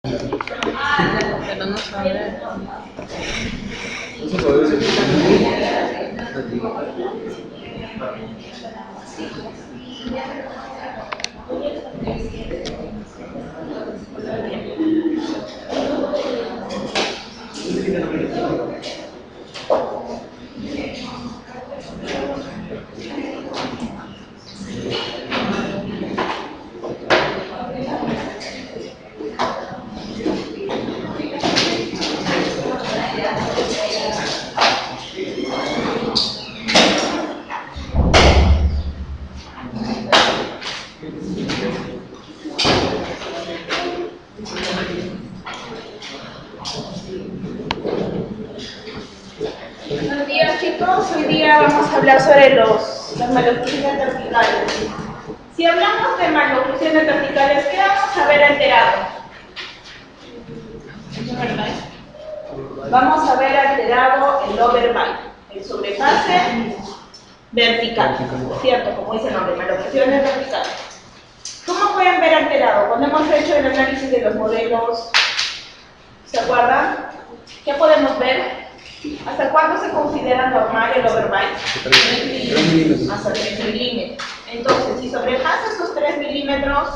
Pero no sabe. Buenos días, chicos. Hoy día vamos a hablar sobre las maloclusiones verticales. Si hablamos de maloclusiones verticales, ¿qué vamos a ver alterado? Vamos a ver alterado el overbite, el sobrepase vertical, ¿cierto? Como dice el nombre, maloclusiones verticales. ¿Cómo pueden ver alterado? Cuando hemos hecho el análisis de los modelos, ¿se acuerdan? ¿Qué podemos ver? ¿Hasta cuándo se considera normal el overbite? 3 milímetros. Hasta 3 milímetros. Entonces, si sobrepasa esos 3 milímetros,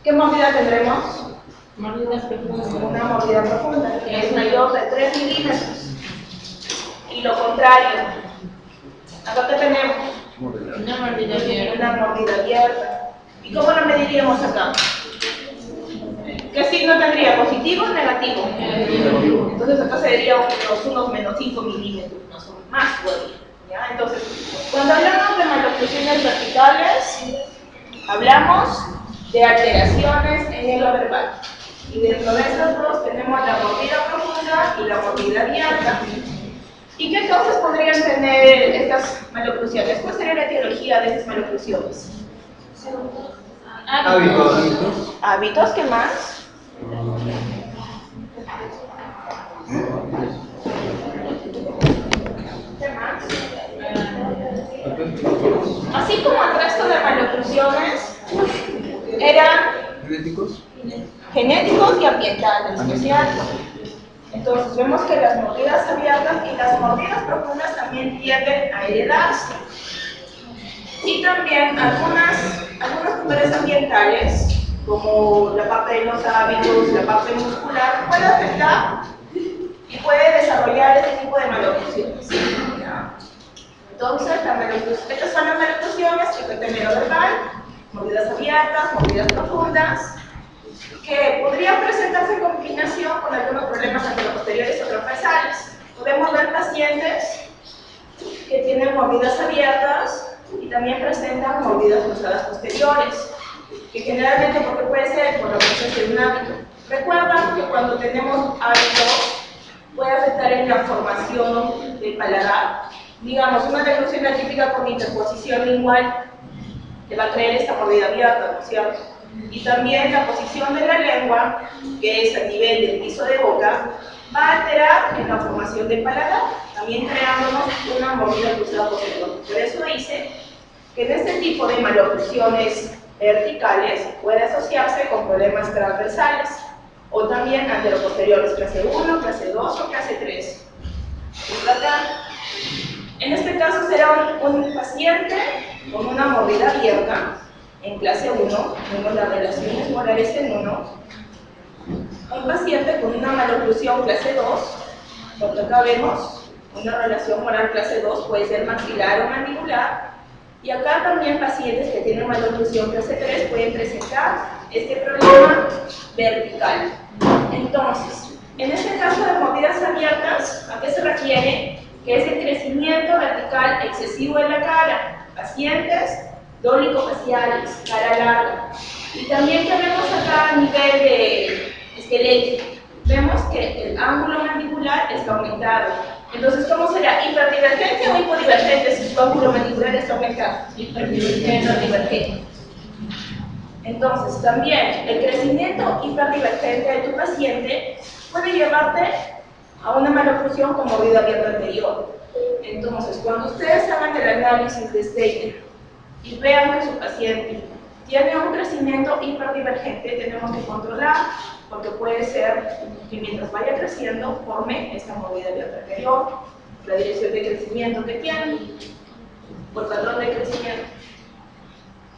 ¿qué mordida tendremos? Mordida profunda. Una mordida profunda, que es mayor de 3 milímetros. Y lo contrario, ¿acá qué tenemos? Una mordida abierta. Una mordida abierta. ¿Y cómo lo mediríamos acá? ¿Qué signo tendría? ¿Positivo o negativo? Negativo. Entonces acá sería unos menos 5 milímetros, más todavía. ¿Ya? Entonces, cuando hablamos de maloclusiones verticales, hablamos de alteraciones en el overbite. Y dentro de esas dos tenemos la mordida profunda y la mordida abierta. ¿Y qué causas podrían tener estas maloclusiones? ¿Cuál sería la etiología de estas maloclusiones? Hábitos. ¿Hábitos? ¿Qué más? ¿Qué más? Así como el resto de maloclusiones eran genéticos y ambientales, ¿no es cierto? Entonces vemos que las mordidas abiertas y las mordidas profundas también tienden a heredarse. Y también algunos factores ambientales, como la parte de los hábitos, la parte muscular, puede afectar y puede desarrollar este tipo de maloclusiones. Entonces, estas son las maloclusiones que afectan el overbite, mordidas abiertas, mordidas profundas, que podrían presentarse en combinación con algunos problemas anteroposteriores o transversales. Podemos ver pacientes que tienen mordidas abiertas y también presentan mordidas cruzadas posteriores, que generalmente, porque puede ser por la presencia de un hábito. Recuerdan que cuando tenemos hábitos puede afectar en la formación del paladar. Digamos, una deglución atípica con interposición lingual que va a traer esta mordida abierta, ¿no es cierto? Y también la posición de la lengua, que es a nivel del piso de boca, va a alterar en la formación del paladar, también creándonos una mordida cruzada posterior. Por eso dice que en este tipo de maloclusiones verticales puede asociarse con problemas transversales o también anteroposteriores, clase 1, clase 2 o clase 3. En este caso será un paciente con una mordida abierta en clase 1, vemos las relaciones molares en 1, un paciente con una maloclusión clase 2, porque acá vemos una relación molar clase 2, puede ser maxilar o mandibular, y acá también pacientes que tienen maloclusión clase 3 pueden presentar este problema vertical. Entonces, en este caso de mordidas abiertas, ¿a qué se refiere? Que es el crecimiento vertical excesivo en la cara, pacientes dólico-faciales, cara larga. Y también que vemos acá a nivel de esquelético, vemos que el ángulo mandibular está aumentado. Entonces, ¿cómo será? ¿Hiperdivergente o hipodivergente si su ángulo mandibular está aumentado? Hiperdivergente. Entonces, también el crecimiento hiperdivergente de tu paciente puede llevarte a una maloclusión con mordida abierta anterior. Entonces, cuando ustedes hagan el análisis de Steiner y vean que su paciente tiene un crecimiento hiperdivergente, tenemos que controlar, porque puede ser que mientras vaya creciendo forme esta mordida abierta anterior, la dirección de crecimiento que tiene, o el patrón de crecimiento.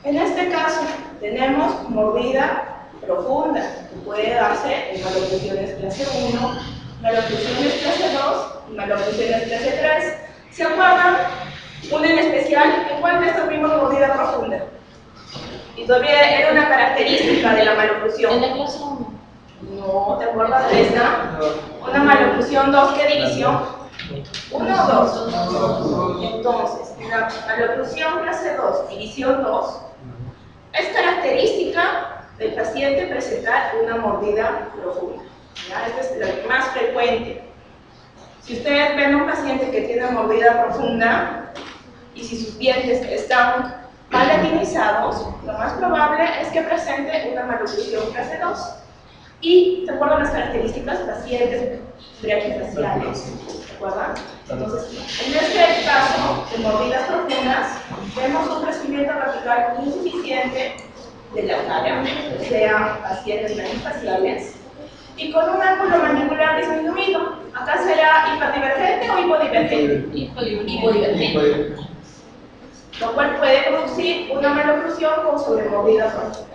En este caso, tenemos mordida profunda, que puede darse en maloclusiones clase 1, maloclusiones clase 2 y maloclusiones clase 3. ¿Se acuerdan? Una en especial, ¿en cuál de estas vimos mordida profunda? Y todavía era una característica de la maloclusión. En la clase 1. No, ¿te acuerdas de esta? Una maloclusión 2, ¿qué división? 1 o 2. Entonces, en la maloclusión clase 2, división 2, es característica del paciente presentar una mordida profunda. ¿Ya? Esta es la más frecuente. Si ustedes ven un paciente que tiene mordida profunda y si sus dientes están palatinizados, lo más probable es que presente una maloclusión clase 2. Y, ¿se acuerdan las características? Pacientes braquifaciales, ¿se acuerdan? Entonces, en este caso de mordidas profundas, vemos un crecimiento vertical insuficiente de la cara, o sea, pacientes braquifaciales, y con un ángulo mandibular disminuido. Acá será hiperdivergente o hipodivergente. Hipodivergente. Lo cual puede producir una maloclusión con sobremordida profunda.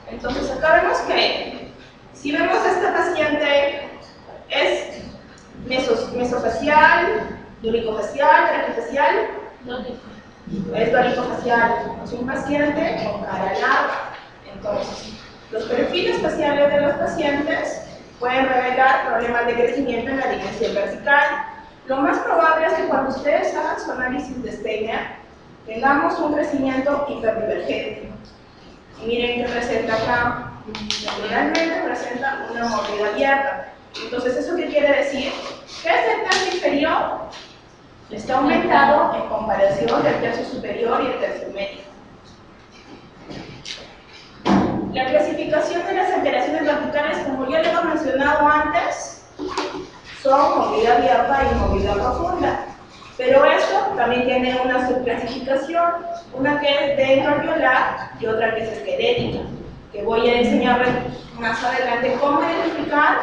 Entonces acá vemos que si vemos a esta paciente es mesofacial, dolicofacial, braquifacial, es dolicofacial, es un paciente con cara larga. Entonces, los perfiles faciales de los pacientes pueden revelar problemas de crecimiento en la dimensión vertical. Lo más probable es que cuando ustedes hagan su análisis de Steiner, tengamos un crecimiento hiperdivergente. Y miren que presenta acá, naturalmente presenta una mordida abierta. Entonces, ¿eso qué quiere decir? Que el tercio inferior está aumentado en comparación del tercio superior y el tercio medio. La clasificación de las alteraciones verticales, como ya les he mencionado antes, son mordida abierta y mordida profunda. Pero esto también tiene una subclasificación, una que es dendroalveolar y otra que es esquelética, que voy a enseñarles más adelante cómo identificar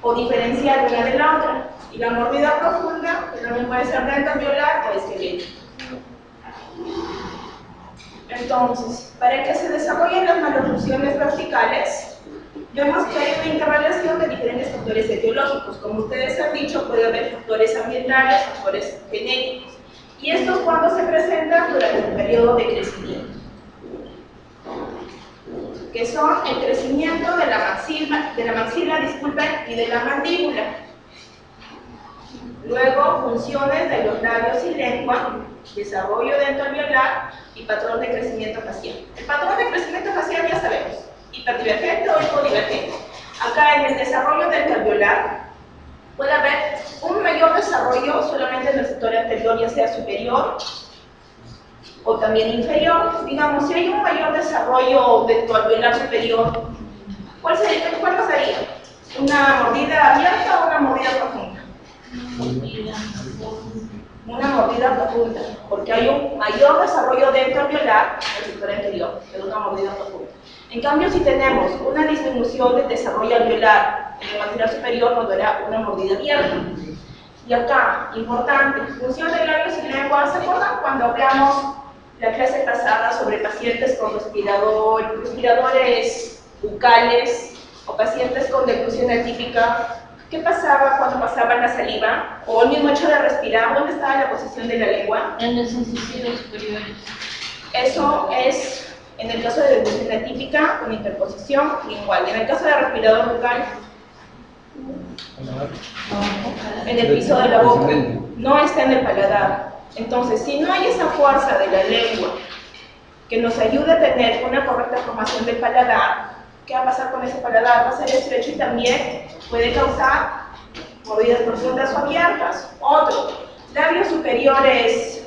o diferenciar una de la otra. Y la mordida profunda, que también puede ser dendroalveolar o esquelética. Entonces, para que se desarrollen las maloclusiones verticales, vemos que hay una interrelación de diferentes factores etiológicos. Como ustedes han dicho, puede haber factores ambientales, factores genéticos. Y estos cuando se presentan durante el periodo de crecimiento, que son el crecimiento de la maxila, disculpen, y de la mandíbula. Luego, funciones de los labios y lengua, desarrollo dento-alveolar y patrón de crecimiento facial. El patrón de crecimiento facial ya sabemos, hiperdivergente o hipodivergente. Acá en el desarrollo dento-alveolar puede haber un mayor desarrollo solamente en el sector anterior, ya sea superior o también inferior. Digamos, si hay un mayor desarrollo dento-alveolar superior, ¿cuál pasaría? ¿Una mordida abierta o una mordida profunda? Una mordida profunda, porque hay un mayor desarrollo dento-alveolar en el sector anterior, de una mordida profunda. En cambio, si tenemos una disminución del desarrollo alveolar en el maxilar superior, nos dará una mordida abierta. Y acá, importante, función de labios y lengua. ¿Se acuerdan cuando hablamos la clase pasada sobre pacientes con respiradores bucales o pacientes con declusión atípica? ¿Qué pasaba cuando pasaban la saliva? O el mismo hecho de respirar, ¿dónde estaba la posición de la lengua? En los incisivos superiores. Eso es en el caso de declusión atípica con interposición lingual. En el caso de respirador bucal, en el piso de la boca, no está en el paladar. Entonces, si no hay esa fuerza de la lengua que nos ayude a tener una correcta formación del paladar, ¿qué va a pasar con ese paladar? Va a ser estrecho y también puede causar mordidas profundas o abiertas. Otro, labios superiores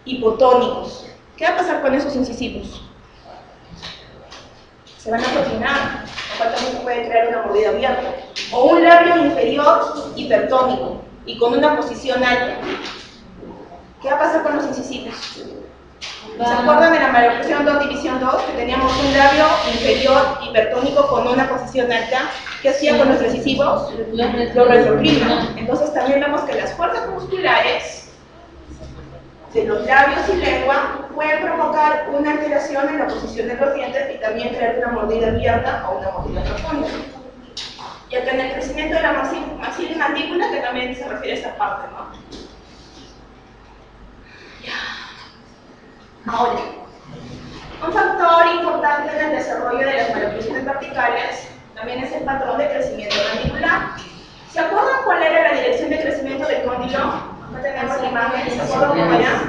hipotónicos. ¿Qué va a pasar con esos incisivos? Se van a profinar, lo cual también puede crear una mordida abierta. O un labio inferior hipertónico y con una posición alta. ¿Qué va a pasar con los incisivos? ¿Se acuerdan de la maloclusión 2, división 2? Que teníamos un labio inferior hipertónico con una posición alta. ¿Qué hacía con los incisivos? Lo retroprima. Entonces también vemos que las fuerzas musculares de los labios y lengua pueden provocar una alteración en la posición de los dientes y también crear una mordida abierta o una mordida profunda. Y acá en el crecimiento de la maxila y mandíbula, que también se refiere a esta parte, ¿no? Ahora, un factor importante en el desarrollo de las maloclusiones verticales también es el patrón de crecimiento mandibular. ¿Se acuerdan cuál era la dirección de crecimiento del cóndilo? Acá tenemos la imagen, ¿se acuerdan cómo era?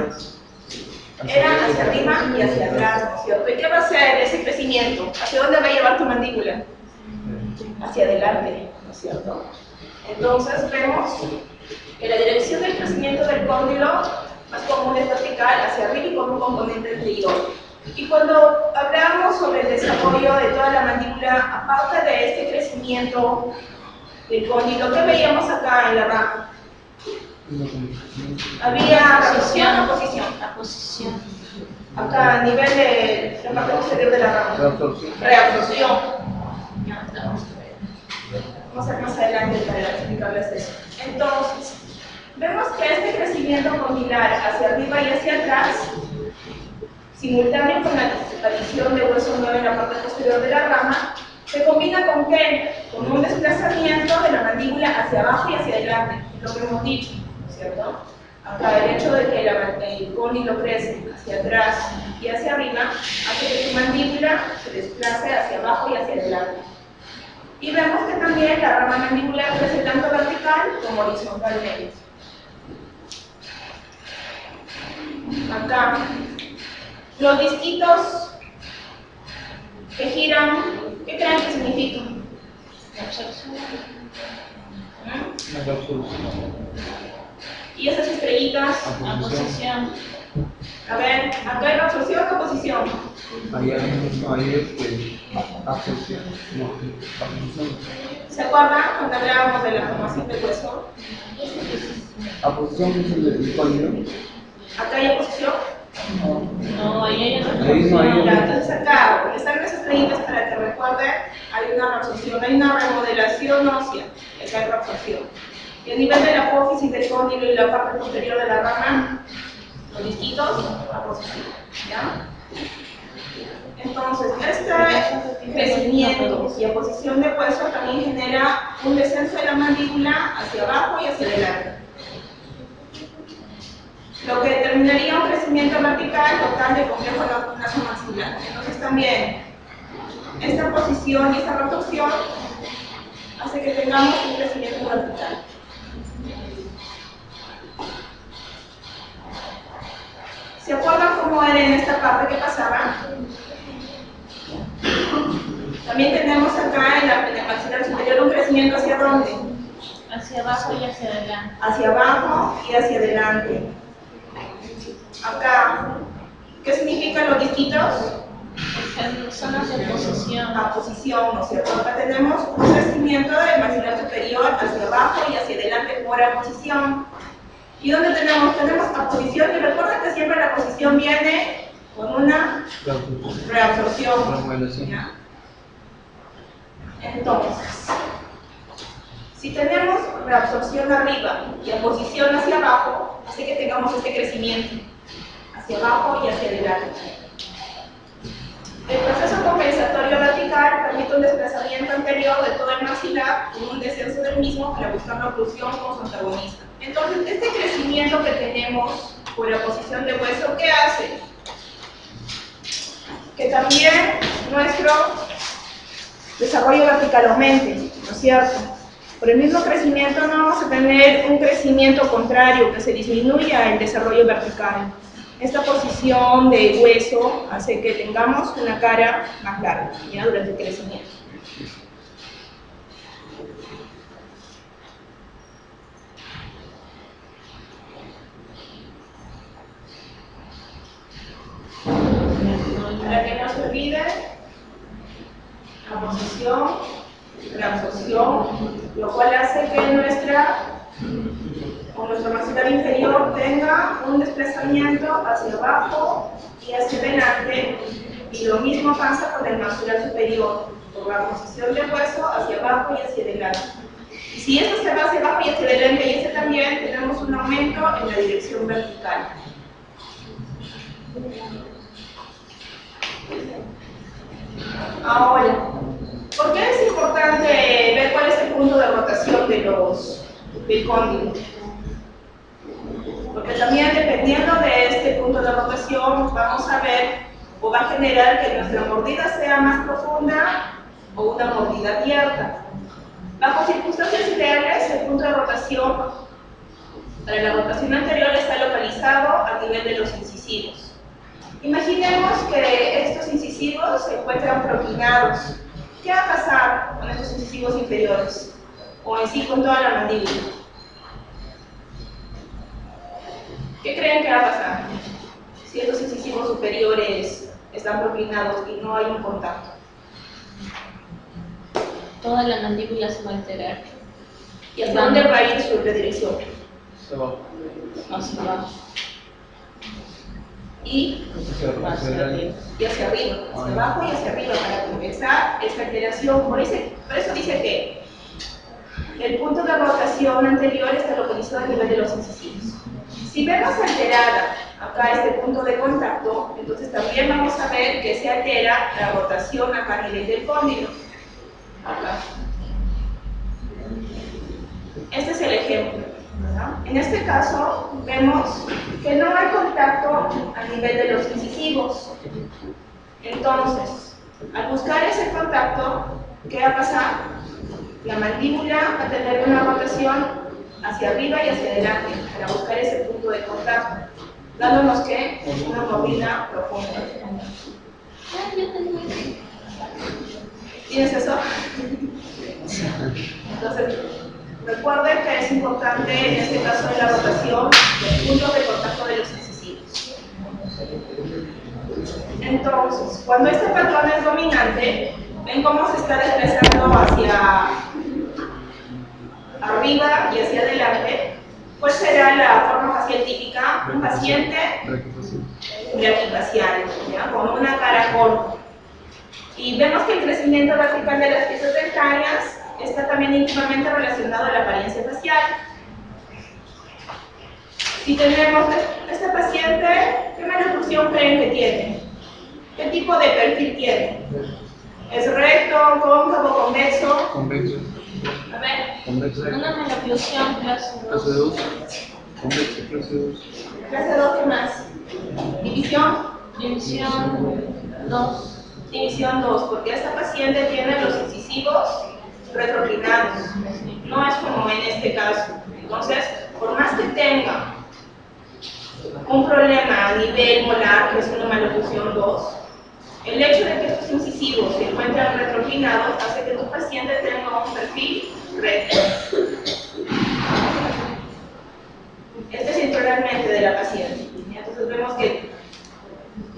Era hacia arriba y hacia atrás, ¿no es cierto? ¿Y qué va a hacer ese crecimiento? ¿Hacia dónde va a llevar tu mandíbula? Hacia adelante, ¿no es cierto? Entonces vemos que la dirección del crecimiento del cóndilo más común es vertical, hacia arriba y con un componente anterior. Y cuando hablamos sobre el desarrollo de toda la mandíbula, aparte de este crecimiento del cóndilo, ¿qué veíamos acá en la rama? Había reabsorción o posición. La posición. Acá a nivel de la parte posterior de la rama. Reabsorción. Vamos a ver más adelante para explicarles eso. Entonces, vemos que este crecimiento condilar hacia arriba y hacia atrás, simultáneo con la aparición de hueso nuevo en la parte posterior de la rama, se combina con ¿qué? Con un desplazamiento de la mandíbula hacia abajo y hacia adelante, lo que hemos dicho, ¿cierto? Acá el hecho de que el cóndilo crece hacia atrás y hacia arriba hace que su mandíbula se desplace hacia abajo y hacia adelante. Y vemos que también la rama mandibular crece tanto vertical como horizontalmente. Acá, los disquitos que giran, ¿qué creen que significan? Y esas estrellitas, La posición. a ver, acá hay absorción o posición. Ahí absorción, no, absorción. ¿Se acuerdan cuando hablábamos de la formación del hueso? Absorción es el cóndilo. Acá hay oposición. No, ahí hay otra Ahí no hay posición. Ya, entonces acá, donde están esas estrellitas para que recuerden, hay una reabsorción, hay una remodelación ósea, acá hay reabsorción. Y a nivel de la apófisis del cóndilo y la parte posterior de la rama, los disquitos, aposición, ¿ya? Entonces, este crecimiento y aposición de hueso también genera un descenso de la mandíbula hacia abajo y hacia adelante, lo que determinaría un crecimiento vertical total del complejo nasomaxilar. Entonces también esta posición y esta reducción hace que tengamos un crecimiento vertical. ¿Se acuerdan cómo era en esta parte que pasaba? También tenemos acá en el maxilar superior un crecimiento hacia dónde? Hacia abajo y hacia adelante. Hacia abajo y hacia adelante. Acá, ¿qué significan los disquitos? Son zonas de posición. A posición, ¿no es cierto? Acá tenemos un crecimiento del maxilar superior hacia abajo y hacia adelante por aposición. ¿Y dónde tenemos? Tenemos aposición, y recuerden que siempre la posición viene con una reabsorción. ¿Ya? Entonces, si tenemos reabsorción arriba y aposición hacia abajo, hace que tengamos este crecimiento hacia abajo y hacia adelante. El proceso compensatorio vertical permite un desplazamiento anterior de todo el maxilar con un descenso del mismo para buscar la oclusión con su antagonista. Entonces, este crecimiento que tenemos por la posición de hueso, ¿qué hace? Que también nuestro desarrollo vertical aumente, ¿no es cierto? Por el mismo crecimiento no vamos a tener un crecimiento contrario, que se disminuya el desarrollo vertical. Esta posición de hueso hace que tengamos una cara más larga, ¿ya? Durante el crecimiento. Para que no se olvide, aposición, reabsorción, lo cual hace que nuestra o nuestro maxilar inferior tenga un desplazamiento hacia abajo y hacia adelante, y lo mismo pasa con el maxilar superior, por la posición del hueso hacia abajo y hacia adelante. Y si esto se va hacia abajo y hacia adelante y este también, tenemos un aumento en la dirección vertical. Ahora, ¿por qué es importante ver cuál es el punto de rotación del cóndilo? Porque también dependiendo de este punto de rotación vamos a ver o va a generar que nuestra mordida sea más profunda o una mordida abierta. Bajo circunstancias ideales, el punto de rotación para la rotación anterior está localizado a nivel de los incisivos. Imaginemos que estos incisivos se encuentran propinados. ¿Qué va a pasar con estos incisivos inferiores? O en sí con toda la mandíbula. ¿Qué creen que va a pasar si estos incisivos superiores están propinados y no hay un contacto? Toda la mandíbula se va a enterar. ¿Y hacia dónde va a ir su dirección? Se va. Hacia abajo. Y hacia arriba, hacia abajo y hacia arriba, para compensar esta alteración. Por eso dice que el punto de rotación anterior está localizado a nivel de los incisivos. Si vemos alterada acá este punto de contacto, entonces también vamos a ver que se altera la rotación acá a nivel del cóndilo. Acá. Este es el ejemplo, ¿verdad? En este caso vemos que no hay contacto a nivel de los incisivos. Entonces, al buscar ese contacto, ¿qué va a pasar? La mandíbula va a tener una rotación hacia arriba y hacia adelante para buscar ese punto de contacto, dándonos que una mordida profunda. ¿Tienes eso? Entonces, recuerden que es importante en este caso de la rotación los puntos de contacto de los incisivos. Entonces, cuando este patrón es dominante, ven cómo se está desplazando hacia arriba y hacia adelante. ¿Cuál será la forma facial típica? Un paciente braquifacial, con una cara corta. Y vemos que el crecimiento vertical de las piezas dentarias está también íntimamente relacionado a la apariencia facial. Si tenemos este paciente, ¿qué maloclusión creen que tiene? ¿Qué tipo de perfil tiene? ¿Es recto, cóncavo, convexo? Convexo. A ver, Convexo. una maloclusión clase Clase 2. 2. Convexo, clase 2. Clase 2, ¿qué más? División. División 2. División 2, porque esta paciente tiene los incisivos retroclinados. No es como en este caso. Entonces, por más que tenga un problema a nivel molar, que es una maloclusión 2, el hecho de que estos incisivos se encuentran retroclinados hace que tu paciente tenga un perfil recto. Este es integral de la paciente. Entonces vemos que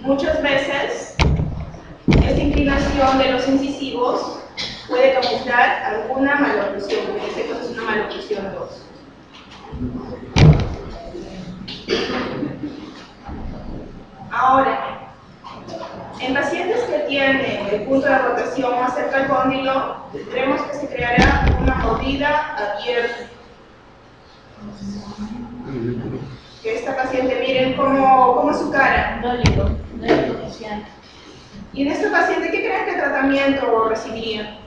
muchas veces esta inclinación de los incisivos puede camuflar alguna maloclusión, en este caso es una maloclusión 2. Ahora, en pacientes que tienen el punto de rotación más cerca al cóndilo, tendremos que se creará una mordida abierta. Que esta paciente, miren cómo es su cara. Dólido facial. Y en este paciente, ¿qué creen que tratamiento recibiría?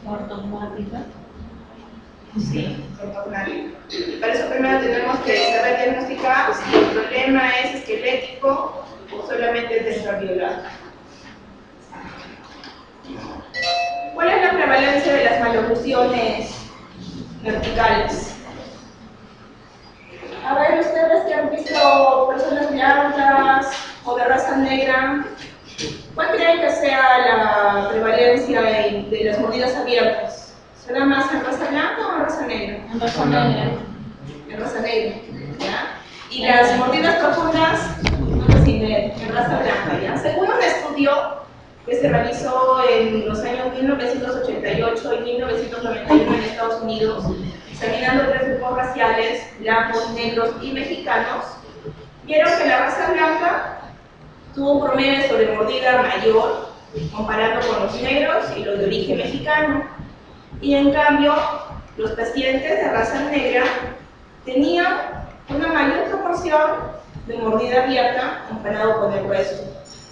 Ortognática. Sí, ortognática. Y para eso primero tenemos que saber diagnosticar si el problema es esquelético o solamente es desarticulado. ¿Cuál es la prevalencia de las maloclusiones verticales? A ver, ustedes que han visto personas blancas o de raza negra, ¿cuál creen que sea la prevalencia de las mordidas abiertas? ¿Será más en raza blanca o en raza negra? En raza negra. En raza negra, ¿ya? Y las mordidas profundas, no sé si en raza blanca, ¿ya? Según un estudio que se realizó en los años 1988 y 1991 en Estados Unidos, examinando 3 grupos raciales, blancos, negros y mexicanos, vieron que la raza blanca tuvo un promedio de sobremordida mayor comparando con los negros y los de origen mexicano, y en cambio los pacientes de raza negra tenían una mayor proporción de mordida abierta comparado con el resto.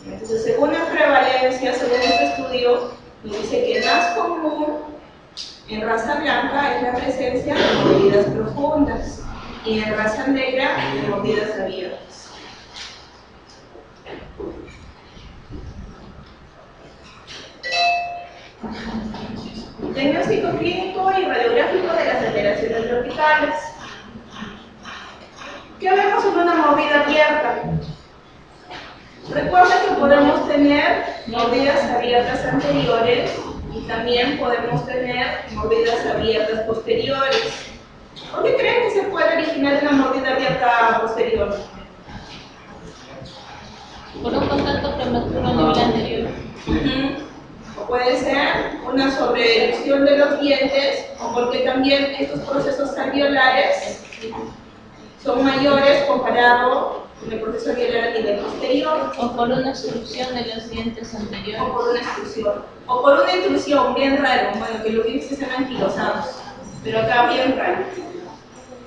Entonces, según la prevalencia, según este estudio, nos dice que más común en raza blanca es la presencia de mordidas profundas y en raza negra de mordidas abiertas. Diagnóstico clínico y radiográfico de las alteraciones verticales. ¿Qué vemos en una mordida abierta? Recuerda que podemos tener mordidas abiertas anteriores y también podemos tener mordidas abiertas posteriores. ¿Por qué creen que se puede originar una mordida abierta posterior? Por un contacto prematuro a nivel anterior. O puede ser una sobreerupción de los dientes, o porque también estos procesos alveolares son mayores comparado con el proceso alveolar a nivel posterior. O por una obstrucción de los dientes anteriores. O por una exclusión. O por una intrusión, bien raro, bueno, que los dientes estén anquilosados, pero acá bien raro.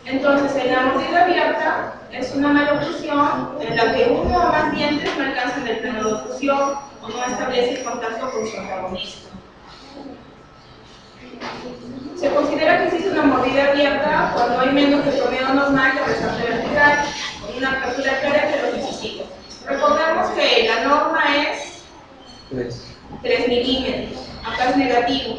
Entonces, en la mordida abierta es una maloclusión en la que uno o más dientes no alcanzan el plano de oclusión o no establece contacto con su antagonista. Se considera que existe una mordida abierta cuando hay menos que el promedio normal de resorte vertical, con una apertura clara entre los incisivos. Recordemos que la norma es 3 milímetros, acá es negativo.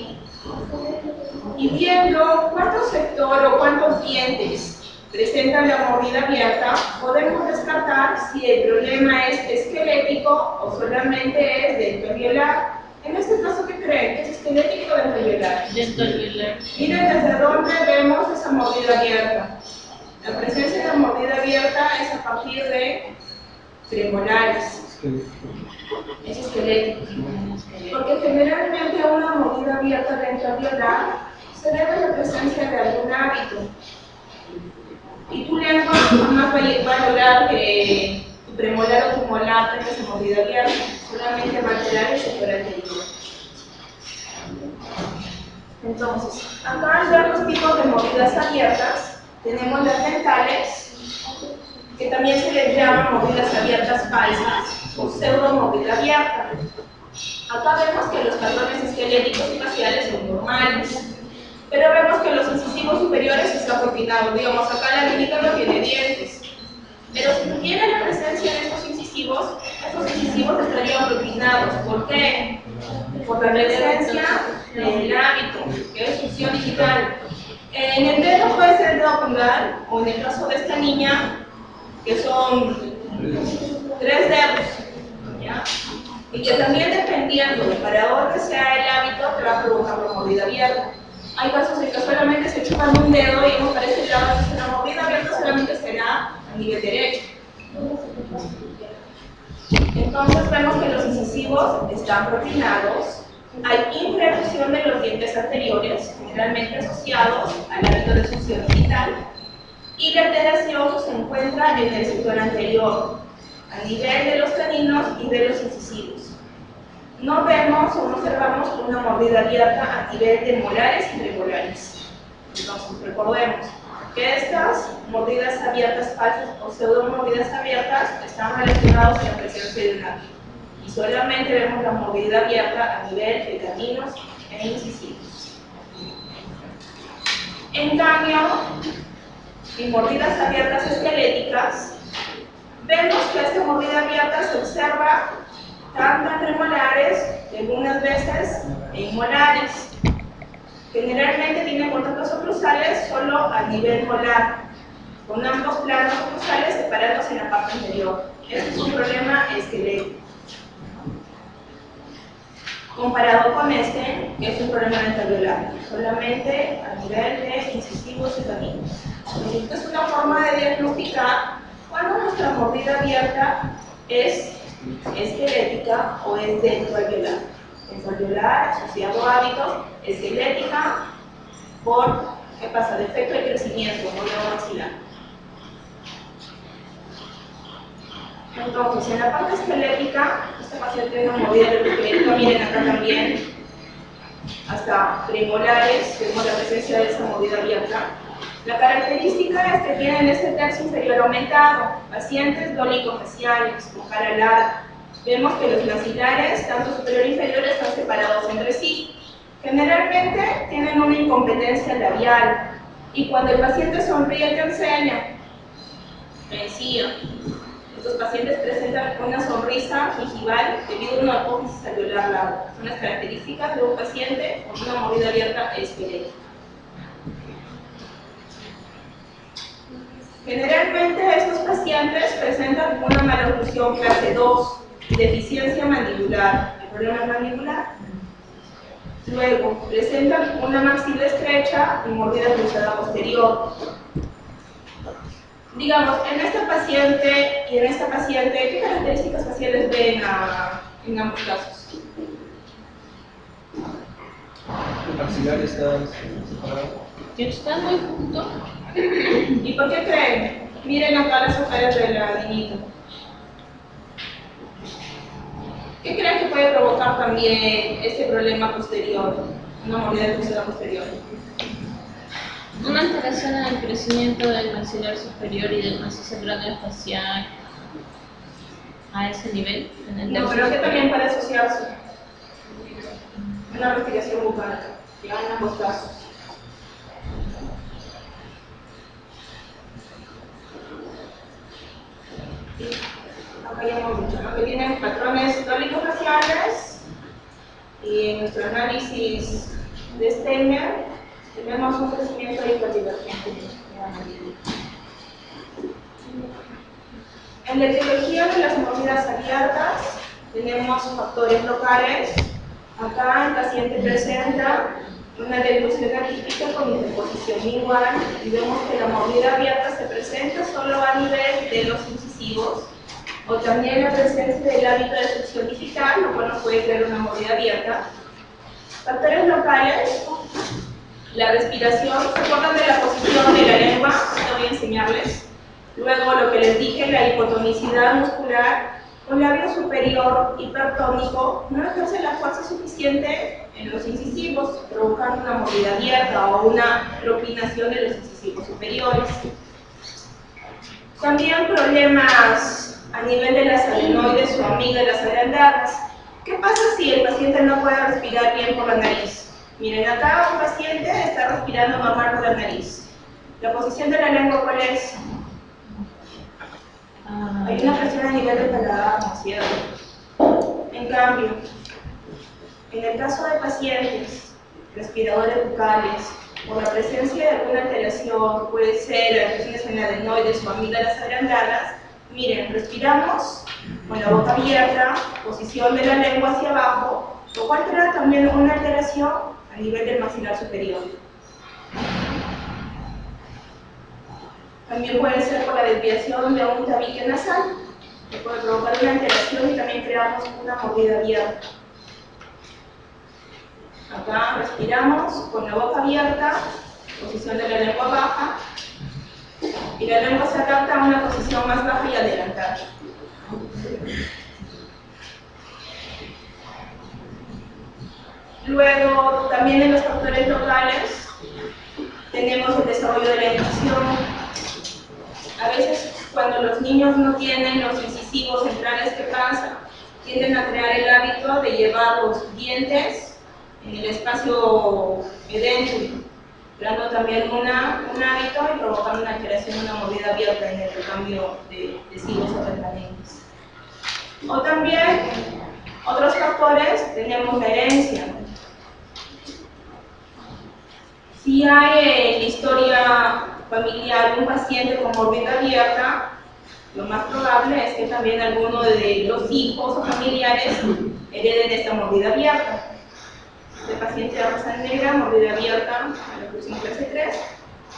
Y viendo cuánto sector o cuántos dientes presentan la mordida abierta, podemos descartar si el problema es esquelético o solamente es dento alveolar. En este caso, ¿qué creen? ¿Es esquelético o dento alveolar? Dento alveolar. Miren desde dónde vemos esa mordida abierta. La presencia de la mordida abierta es a partir de premolares. Es esquelético. Porque generalmente una mordida abierta dento alveolar se debe a la presencia de algún hábito. Y tu lengua jamás va a lograr que tu premolar o tu molar tenga esa mordida abierta, solamente va a alterar el sector anterior. Entonces, acá al ver los tipos de mordidas abiertas, tenemos las dentales, que también se les llama mordidas abiertas falsas o pseudomordida abierta. Acá vemos que los patrones esqueléticos y faciales son normales, pero vemos que los incisivos superiores están propinados. Digamos, acá la clínica no tiene dientes, pero si tuviera la presencia de estos incisivos estarían propinados. ¿Por qué? Por la presencia del hábito, que es función digital. En el dedo puede ser el dedo pulgar, o en el caso de esta niña, que son 3 dedos, ¿ya? Y que también dependiendo del parador que sea el hábito, te va a provocar la mordida abierta. Hay casos en que solamente se chupan un dedo y hemos parece que la mordida abierta solamente será a nivel derecho. Entonces vemos que los incisivos están propinados, hay infracción de los dientes anteriores, generalmente asociados al hábito de función digital, y la alteración se encuentra en el sector anterior, a nivel de los caninos y de los incisivos. No vemos o no observamos una mordida abierta a nivel de molares y premolares. Entonces, recordemos que estas mordidas abiertas falsas o pseudomordidas abiertas están relacionadas con la presencia de un hábito. Y solamente vemos la mordida abierta a nivel de caninos e incisivos. En cambio, en mordidas abiertas esqueléticas, vemos que esta mordida abierta se observa tanto entre molares y algunas veces en molares. Generalmente tienen contactos oclusales solo a nivel molar, con ambos planos oclusales separados en la parte anterior. Este es un problema esquelético. Comparado con este, que es un problema dentalveolar, solamente a nivel de incisivos y caninos. Esta es una forma de diagnosticar cuando nuestra mordida abierta es esquelética o es dentoalveolar. Dentoalveolar asociado a hábitos, esquelética por, ¿qué pasa? Defecto de crecimiento, órgano maxilar. Entonces, en la parte esquelética, esta paciente tiene una movida del esqueleto, miren acá también, hasta premolares, vemos la presencia de esa movida abierta. La característica es que tienen este tercio inferior aumentado, pacientes dólico-faciales, con cara larga. Vemos que los maxilares, tanto superior e inferior, están separados entre sí. Generalmente tienen una incompetencia labial y cuando el paciente sonríe te enseña. Sencillo. Estos pacientes presentan una sonrisa gingival debido a una apófisis alveolar larga. Son las características de un paciente con una movida abierta esquelética. Generalmente estos pacientes presentan una maloclusión clase 2, deficiencia mandibular. ¿El problema es mandibular? Luego, presentan una maxila estrecha y mordida cruzada posterior. Digamos, en este paciente y en esta paciente, ¿qué características faciales ven en ambos casos? El maxilar está separado. Que está muy junto. ¿Y por qué creen? Miren acá las ojeras de la niñita. ¿Qué creen que puede provocar también este problema posterior? Una mordida cruzada posterior. Una alteración en el crecimiento del maxilar superior y del macizo craneofacial a ese nivel. En el No, tercio pero que superior. también puede asociarse. Una respiración bucal, ya en ambos casos. Acá ya hemos dicho, ¿no? Que tienen patrones dólico-faciales y en nuestro análisis de Steiner tenemos un crecimiento hiperdivergente. En la etiología de las mordidas abiertas tenemos factores locales. Acá el paciente presenta una deglución atípica con interposición igual y vemos que la mordida abierta se presenta solo a nivel de los incisivos o también la presencia del hábito de succión digital, lo cual nos puede crear una mordida abierta. Factores locales, la respiración, ¿se acuerdan de la posición de la lengua? Ahora voy a enseñarles. Luego lo que les dije, la hipotonicidad muscular, un labio superior hipertónico no ejerce la fuerza suficiente en los incisivos, provocando una mordida abierta o una reclinación de los incisivos superiores. También problemas a nivel de las adenoides o amígdalas agrandadas. ¿Qué pasa si el paciente no puede respirar bien por la nariz? Miren, acá un paciente está respirando normal por la nariz. ¿La posición de la lengua cuál es? Hay una presión a nivel del paladar, ¿no es cierto? En cambio, en el caso de pacientes respiradores bucales, por la presencia de alguna alteración, puede ser alteraciones en adenoides o amígdalas agrandadas, miren, respiramos con la boca abierta, posición de la lengua hacia abajo, lo cual trae también una alteración a nivel del maxilar superior. También puede ser por la desviación de un tabique nasal, que puede provocar una alteración y también creamos una mordida abierta. Acá respiramos con la boca abierta, posición de la lengua baja, y la lengua se adapta a una posición más baja y adelantada. Luego, también en los factores locales, tenemos el desarrollo de la dentición. A veces, cuando los niños no tienen los incisivos centrales que pasa, tienden a crear el hábito de llevar los dientes en el espacio edéntico, creando también un hábito y provocando una alteración, una mordida abierta en el recambio de silos o permanentes. O también, otros factores, tenemos la herencia. Si hay en la historia familiar un paciente con mordida abierta, lo más probable es que también alguno de los hijos o familiares hereden esta mordida abierta. Este paciente de raza negra, mordida abierta, a la próxima clase 3,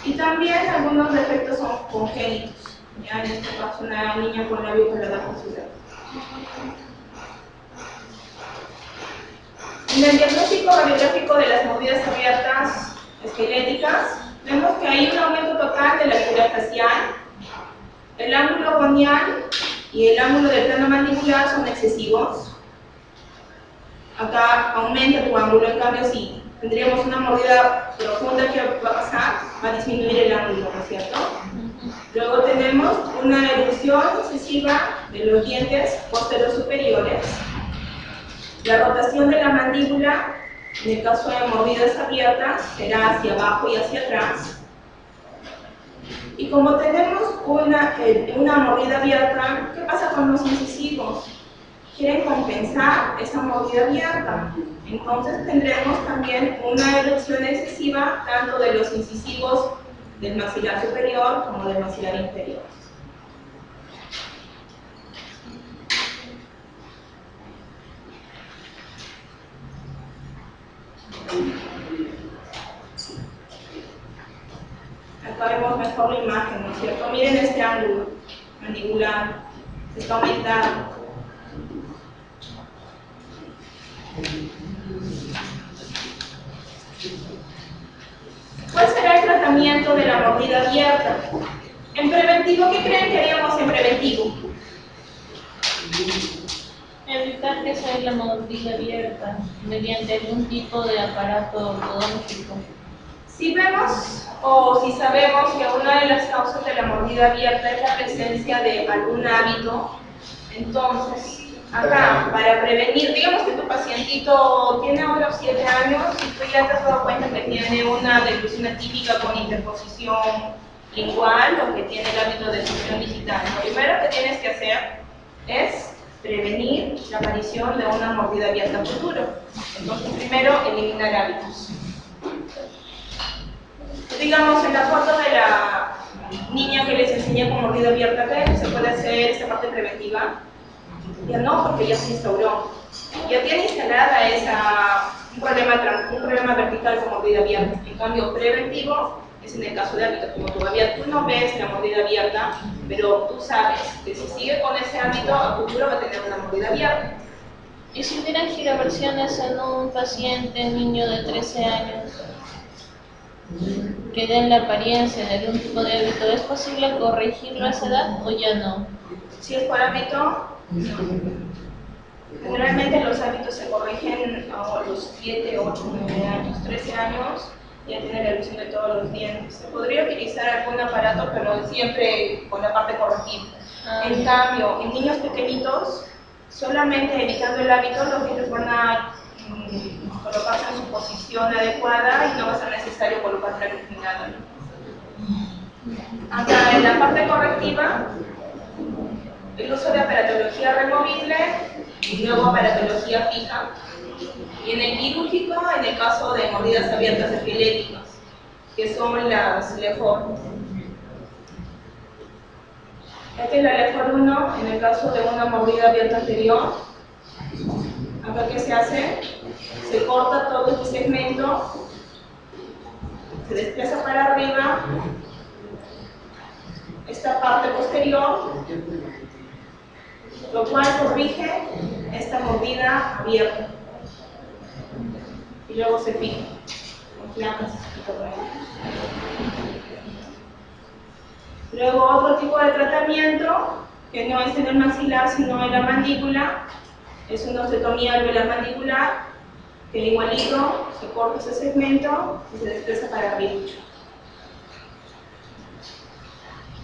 y también algunos defectos son congénitos. Ya en este caso, una niña con labio paladar considerado. En el diagnóstico radiográfico de las mordidas abiertas esqueléticas, vemos que hay un aumento total de la altura facial, el ángulo gonial y el ángulo del plano mandibular son excesivos. Acá aumenta tu ángulo, en cambio si tendríamos una mordida profunda que va a pasar, va a disminuir el ángulo, ¿no es cierto? Luego tenemos una erupción excesiva de los dientes posteros superiores. La rotación de la mandíbula, en el caso de mordidas abiertas, será hacia abajo y hacia atrás. Y como tenemos una mordida abierta, ¿qué pasa con los incisivos? Quieren compensar esa mordida abierta. Entonces tendremos también una erupción excesiva tanto de los incisivos del maxilar superior como del maxilar inferior. Acá vemos mejor la imagen, ¿no es cierto? Miren este ángulo mandibular, está aumentado. ¿Cuál será el tratamiento de la mordida abierta? En preventivo, ¿qué creen que haríamos en preventivo? Evitar que sea la mordida abierta mediante algún tipo de aparato ortodóntico. Si vemos o si sabemos que una de las causas de la mordida abierta es la presencia de algún hábito, entonces acá, para prevenir, digamos que tu pacientito tiene ahora 7 años y tú ya te has dado cuenta que tiene una deglución atípica con interposición lingual o que tiene el hábito de succión digital. Lo primero que tienes que hacer es prevenir la aparición de una mordida abierta futuro. Entonces, primero, eliminar hábitos. Digamos, en la foto de la niña que les enseñé con mordida abierta, ¿qué se puede hacer esta parte preventiva? Ya no, porque ya se instauró. Ya tiene instalada un problema vertical con mordida abierta. En cambio, preventivo es en el caso de hábito. Como todavía tú no ves la mordida abierta, pero tú sabes que si sigue con ese hábito, a futuro va a tener una mordida abierta. ¿Y si hubieran giroversiones en un paciente niño de 13 años que den la apariencia de algún tipo de hábito, es posible corregirlo a esa edad o ya no? Si es por hábito, no. Generalmente los hábitos se corrigen a los 7, 8, 9 años, 13 años, ya tiene la erupción de todos los dientes. Se podría utilizar algún aparato, pero siempre con la parte correctiva. En cambio, en niños pequeñinos, solamente evitando el hábito, los dientes van a colocarse en su posición adecuada y no va a ser necesario colocar nada. Acá en la parte correctiva, el uso de aparatología removible y luego aparatología fija. Y en el quirúrgico, en el caso de mordidas abiertas esqueléticas, que son las LEFOR. Esta es la LEFOR 1, en el caso de una mordida abierta anterior. Acá, ¿qué se hace? Se corta todo este segmento, se desplaza para arriba, esta parte posterior, lo cual corrige esta mordida abierta. Y luego se fija con placas. Luego otro tipo de tratamiento, que no es en el maxilar sino en la mandíbula, es una osteotomía alveolar mandibular, que igualito se corta ese segmento y se desplaza para arriba.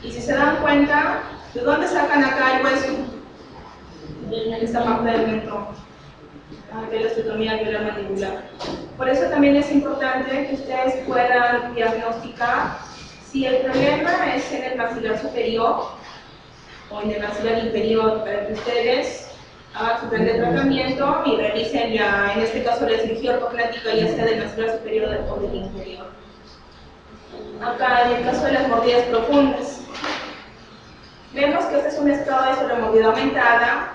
Y si se dan cuenta, ¿de dónde sacan acá el hueso? De esta parte del mentón, de la osteotomía alveolar mandibular. Por eso también es importante que ustedes puedan diagnosticar si el problema es en el maxilar superior o en el maxilar inferior, para que ustedes hagan su plan de tratamiento y realicen en este caso la cirugía ortognática, ya sea del maxilar superior o del inferior. Acá en el caso de las mordidas profundas, vemos que este es un estado de sobremordida aumentada.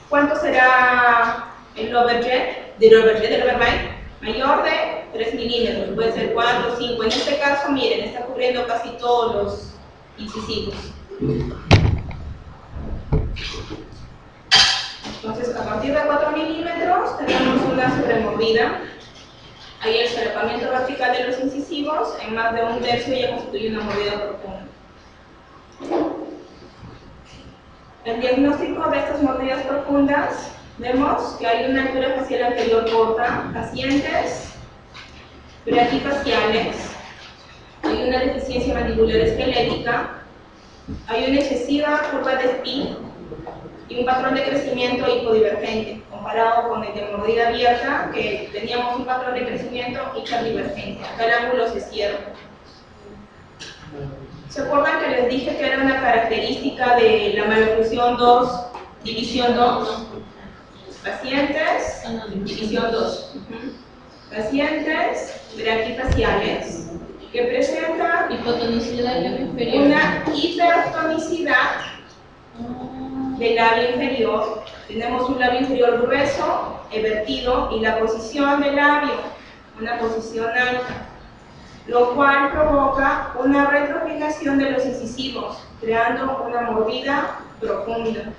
¿Cuánto será el overjet, del overbite? Mayor de 3 milímetros, puede ser 4 o 5. En este caso, miren, está cubriendo casi todos los incisivos. Entonces, a partir de 4 milímetros tenemos una sobremordida. Ahí el solapamiento vertical de los incisivos en más de 1/3 ya constituye una mordida profunda. El diagnóstico de estas mordidas profundas, vemos que hay una altura facial anterior corta, pacientes braquifaciales, hay una deficiencia mandibular esquelética, hay una excesiva curva de Spee y un patrón de crecimiento hipodivergente, comparado con el de mordida abierta, que teníamos un patrón de crecimiento hiperdivergente. Acá el ángulo se cierra. ¿Se acuerdan que les dije que era una característica de la maloclusión 2, división 2? Pacientes, división 2. Pacientes braquifaciales que presentan Hipotonicidad del labio inferior. una hipertonicidad del labio inferior. Tenemos un labio inferior grueso, evertido, y la posición del labio, una posición alta, lo cual provoca una retroclinación de los incisivos, creando una mordida profunda.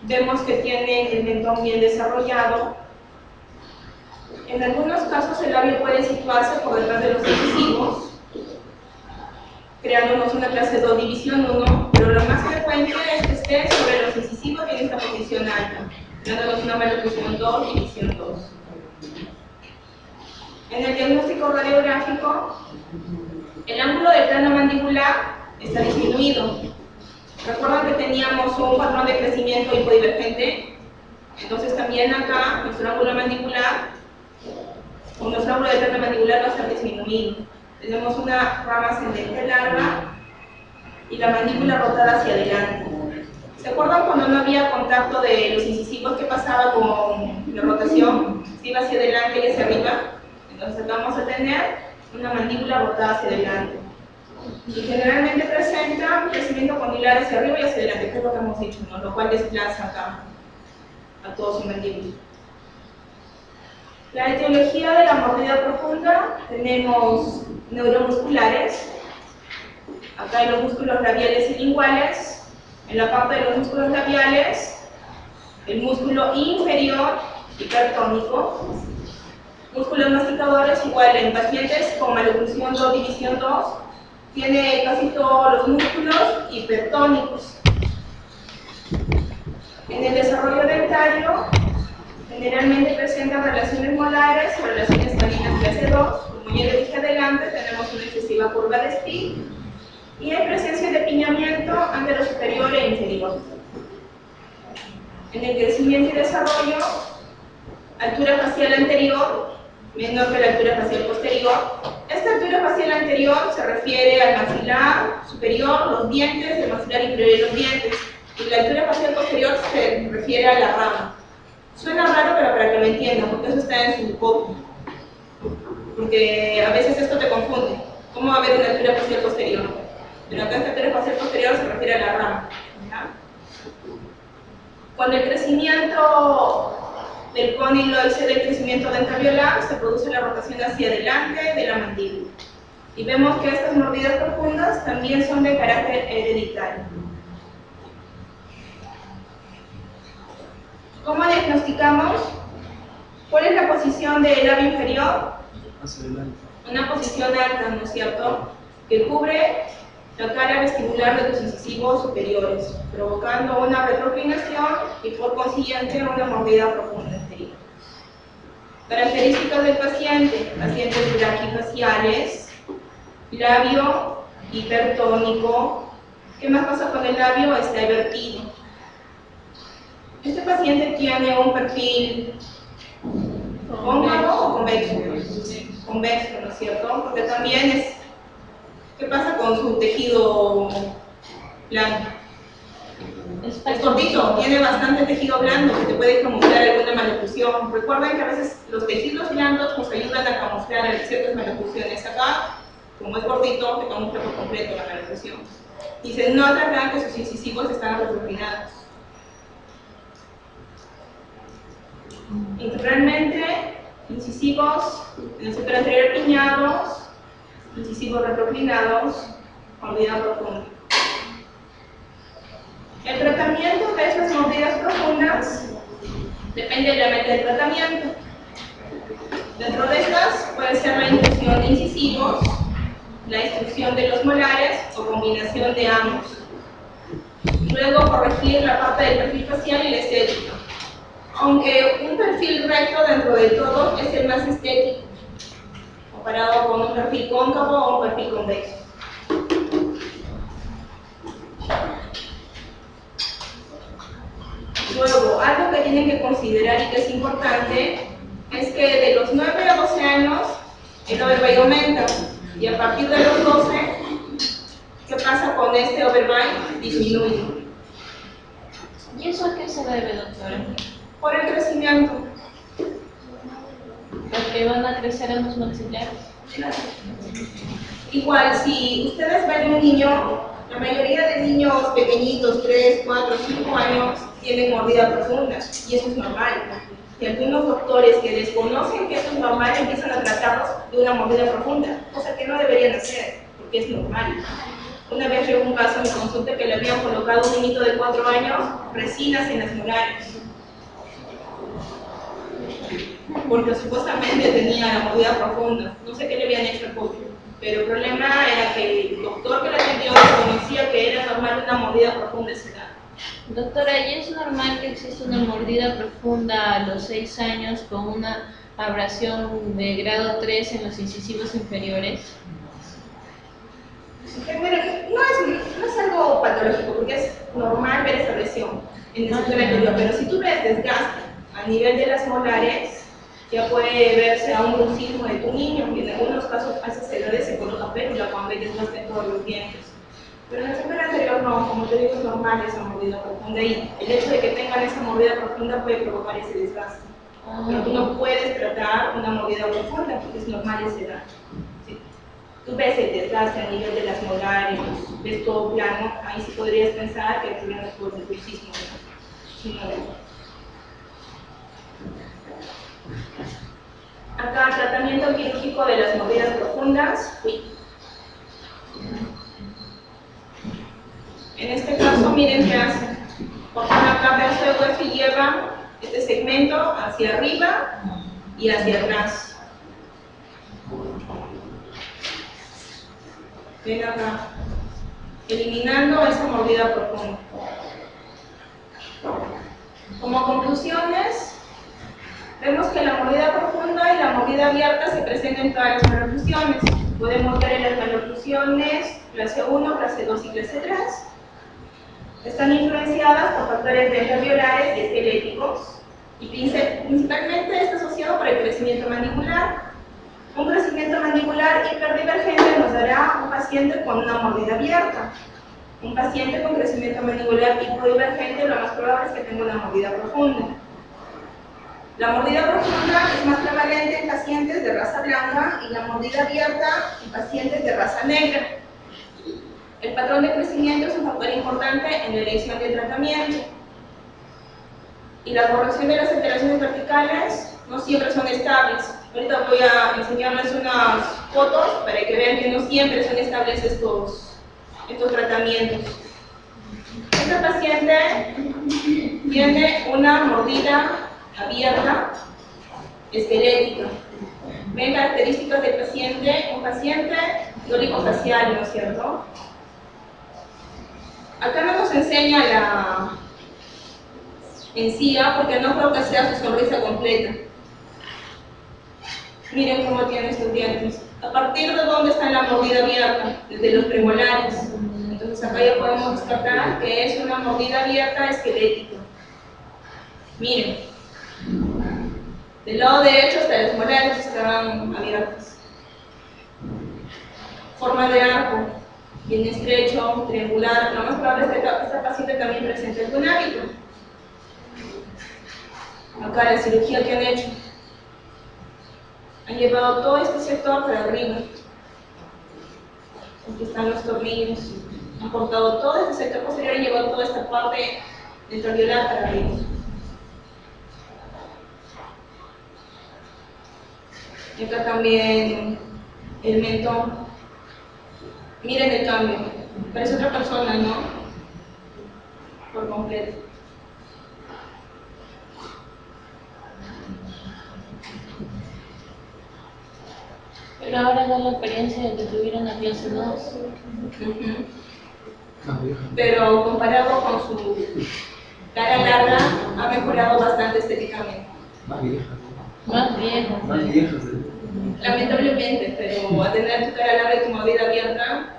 Vemos que tienen el mentón bien desarrollado. En algunos casos el labio puede situarse por detrás de los incisivos, creándonos una clase 2 división 1, pero lo más frecuente es que esté sobre los incisivos y en esta posición alta, creándonos una maloclusión 2 división 2. En el diagnóstico radiográfico, el ángulo del plano mandibular está disminuido. Recuerdan que teníamos un patrón de crecimiento hipodivergente, entonces también acá nuestro ángulo mandibular, o nuestro ángulo del plano mandibular va a estar disminuido. Tenemos una rama ascendente larga y la mandíbula rotada hacia adelante. ¿Se acuerdan cuando no había contacto de los incisivos? ¿Qué pasaba con la rotación? Se iba hacia adelante y hacia arriba. Entonces acá vamos a tener una mandíbula rotada hacia adelante. Y generalmente presenta un crecimiento condilar hacia arriba y hacia adelante, que es lo que hemos dicho, ¿no? Lo cual desplaza acá a todo su mandíbula. La etiología de la mordida profunda, tenemos neuromusculares. Acá hay los músculos labiales y linguales. En la parte de los músculos labiales, el músculo inferior hipertónico. Músculos masticadores, igual en pacientes con maloclusión 2, división 2, tiene casi todos los músculos hipertónicos. En el desarrollo dentario, generalmente presentan relaciones molares o relaciones caninas clase 2. Como ya le dije adelante, tenemos una excesiva curva de Spee y hay presencia de piñamiento antero superior e inferior. En el crecimiento y desarrollo, altura facial anterior menor que la altura facial posterior. Esta altura facial anterior se refiere al maxilar superior, los dientes, el maxilar inferior y los dientes. Y la altura facial posterior se refiere a la rama. Suena raro, pero para que lo entiendan, porque eso está en su copia. Porque a veces esto te confunde. ¿Cómo va a haber una altura facial posterior? Pero acá esta altura facial posterior se refiere a la rama. ¿Ya? Con el crecimiento del cóndilo y del crecimiento dentalviolar se produce la rotación hacia adelante de la mandíbula. Y vemos que estas mordidas profundas también son de carácter hereditario. ¿Cómo diagnosticamos? ¿Cuál es la posición del labio inferior? Hacia adelante. Una posición alta, ¿no es cierto? Que cubre la cara vestibular de los incisivos superiores, provocando una retroclinación y por consiguiente una mordida profunda anterior. Características del paciente: pacientes braquifaciales, labio hipertónico. ¿Qué más pasa con el labio? Está evertido. Este paciente tiene un perfil cóncavo o convexo. Convexo, ¿no es cierto? Porque también es... ¿Qué pasa con su tejido blando? Es cortito, tiene bastante tejido blando que te puede camuflar alguna maloclusión. Recuerden que a veces los tejidos blandos nos ayudan a camuflar ciertas maloclusiones. Acá, como es gordito, te camufla por completo la maloclusión. Y se nota acá que sus incisivos están retroclinados. Integralmente, incisivos en el sector anterior piñados, incisivos retroclinados, mordida profunda. El tratamiento de estas mordidas profundas Depende de la meta de tratamiento. Dentro de estas puede ser la inclusión de incisivos, la extrusión de los molares o combinación de ambos. Luego corregir la parte del perfil facial y la estética. Aunque un perfil recto dentro de todo es el más estético, comparado con un perfil cóncavo o un perfil convexo. Luego, algo que tienen que considerar y que es importante es que de los 9 a 12 años el overbite aumenta y a partir de los 12, ¿qué pasa con este overbite? Disminuye. ¿Y eso a qué se debe, doctora? Por el crecimiento. Porque van a crecer en los maxilares. Igual, si ustedes ven un niño, la mayoría de niños pequeñitos, 3, 4, 5 años, tienen mordida profunda, y eso es normal. Y algunos doctores que desconocen que eso es normal empiezan a tratarlos de una mordida profunda, cosa que no deberían hacer, porque es normal. Una vez llegó un caso en mi consulta que le habían colocado un niñito de 4 años resinas en las molares, porque supuestamente tenía la mordida profunda. No sé qué le habían hecho al pobre, pero el problema era que el doctor que le atendió desconocía que era normal una mordida profunda a esa edad. Doctora, ¿y es normal que exista una mordida profunda a los 6 años con una abrasión de grado 3 en los incisivos inferiores? No es algo patológico, porque es normal ver esa lesión en el sector anterior, pero si tú ves desgaste a nivel de las molares, ya puede verse a un bruxismo de tu niño, y en algunos casos a esas edades se coloca pérula cuando hay desgaste en todos los dientes. Pero en el sector anterior no, como te digo, es normal esa mordida profunda, y el hecho de que tengan esa mordida profunda puede provocar ese desgaste. Pero tú no puedes tratar una mordida profunda porque es normal esa edad. ¿Sí? Tú ves el desgaste a nivel de las molares, ves todo plano, ahí sí podrías pensar que el problema es por el bruxismo. Acá, tratamiento quirúrgico de las mordidas profundas. En este caso, miren qué hacen. Cortan acá pedazo de hueso y llevan este segmento hacia arriba y hacia atrás. Ven acá, eliminando esa mordida profunda. Como conclusiones, vemos que la mordida profunda y la mordida abierta se presentan en todas las maloclusiones. Podemos ver en las maloclusiones clase 1, clase 2 y clase 3. Están influenciadas por factores ventriolares y esqueléticos, y principalmente está asociado por el crecimiento mandibular. Un crecimiento mandibular hiperdivergente nos dará un paciente con una mordida abierta. Un paciente con crecimiento mandibular hipodivergente, lo más probable es que tenga una mordida profunda. La mordida profunda es más prevalente en pacientes de raza blanca y la mordida abierta en pacientes de raza negra. El patrón de crecimiento es un factor importante en la elección del tratamiento. Y la corrección de las alteraciones verticales no siempre son estables. Ahorita voy a enseñarles unas fotos para que vean que no siempre son estables estos tratamientos. Esta paciente tiene una mordida abierta esquelética. Ven características del paciente, un paciente dolicofacial, ¿no es cierto? Acá no nos enseña la encía porque no creo que sea su sonrisa completa. Miren cómo tiene estos dientes. A partir de dónde está la mordida abierta, desde los premolares. Entonces acá ya podemos descartar que es una mordida abierta esquelética. Miren, del lado derecho hasta las molares están abiertas. Forma de arco, bien estrecho, triangular. Lo más probable es que esta paciente también presente algún hábito. Acá la cirugía que han hecho. Han llevado todo este sector para arriba. Aquí están los tornillos. Han cortado todo este sector posterior y llevado toda esta parte ventriolar para arriba. Y acá también el mentón. Miren el cambio. Parece otra persona, ¿no? Por completo. Pero ahora da la experiencia de que tuviera una clase 2. Más vieja. Pero comparado con su cara larga, ha mejorado bastante estéticamente. Más vieja. Más viejo. Más vieja. Lamentablemente, pero a tener tu cara larga y tu mordida abierta,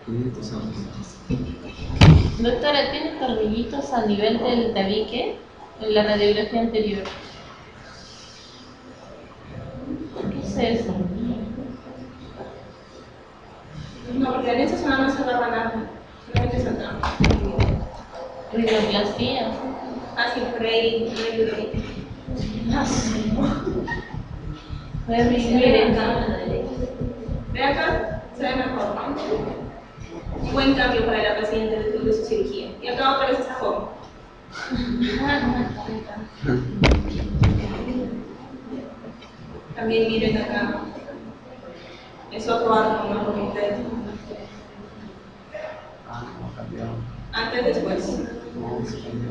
500 años. Doctora, ¿tiene tornillitos a nivel del tabique en la radiografía anterior? ¿Qué es eso? no, porque en esta zona no se agarra nada, solamente es acá. Rinoplastia. Así, por ahí, Ah, sí. Miren acá. Ve acá, se ve mejor, ¿no? Un buen cambio para la paciente después de su cirugía. Y acá otra vez está joven. También miren acá. Es otro arco más completo. Ah, no, cambiaron. Antes, después. No, se cambió.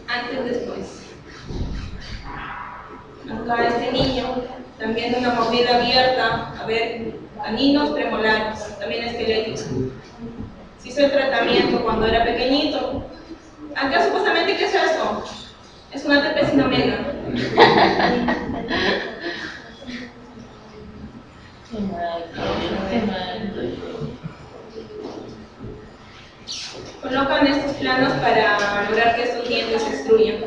Antes, después. Acá este niño, también una mordida abierta, a ver, aninos premolares, también esqueléticos. Se hizo el tratamiento cuando era pequeñito. Acá supuestamente, ¿qué es esto? Es una trapecinomena. Qué mal, qué mal. Colocan estos planos para lograr que estos dientes se extruyan.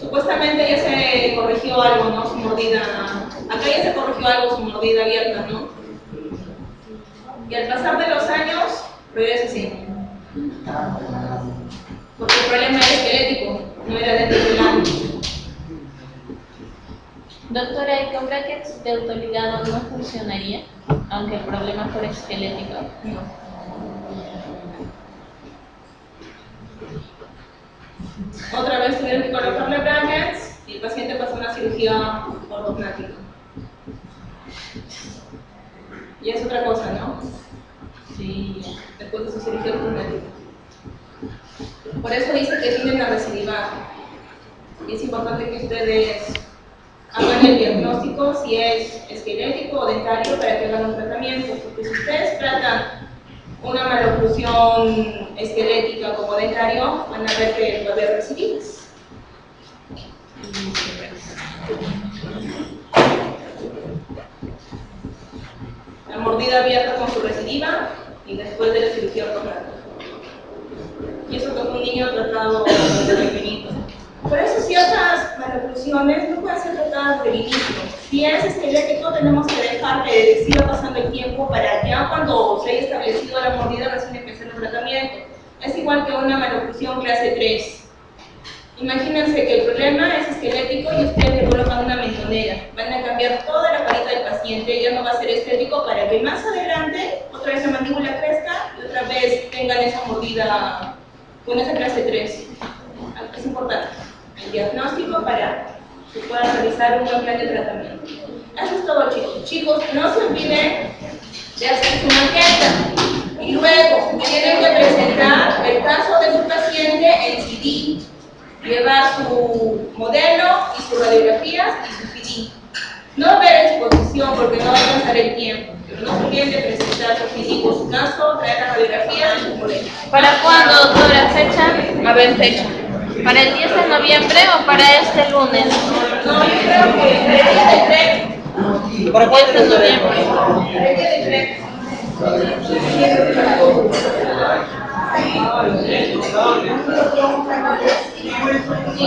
Supuestamente ya se corrigió algo, ¿no? Su mordida. Acá ya se corrigió algo, su mordida abierta, ¿no? Y al pasar de los años, regresa así. Porque el problema era esquelético, no era dentro del ano. Doctora, ¿y con brackets de autoligado no funcionaría? Aunque el problema fuera esquelético. Otra vez tuvieron que colocarle brackets y el paciente pasó una cirugía ortognática. Y es otra cosa, ¿no? Sí. Después de su cirugía ortognática. Por eso dice que tienden a recidivar. Y es importante que ustedes hagan el diagnóstico si es esquelético o dentario para que hagan un tratamiento. Porque si ustedes tratan una maloclusión esquelética como dentario, van a ver que va a haber recidivas. La mordida abierta con su recidiva y después de la cirugía ortognática. Y eso que fue un niño tratado desde pequeñito. Por eso ciertas maloclusiones no pueden ser tratadas de inicio. Si es esquelético, tenemos que dejar que siga pasando el tiempo para ya cuando se haya establecido la mordida recién empezar el tratamiento. Es igual que una maloclusión clase 3. Imagínense que el problema es esquelético y ustedes le colocan una mentonera. Van a cambiar toda la carita del paciente, ya no va a ser estético para que más adelante otra vez la mandíbula crezca y otra vez tengan esa mordida con esa clase 3. Es importante el diagnóstico para que puedan realizar un buen plan de tratamiento. Eso es todo, chicos. Chicos, no se olviden de hacer su maqueta y luego tienen que presentar el caso de su paciente en CD, llevar su modelo y sus radiografías y su CD. No ver exposición porque no va a alcanzar el tiempo, pero no se olviden de presentar su CD con su caso, traer las radiografías y su modelo. ¿Para cuándo, doctora? ¿Fecha? A ver, fecha. ¿Para el 10 de noviembre o para este lunes? No, yo creo que el día del 3. ¿Para cuándo 10 de noviembre. El día del 3. Sí.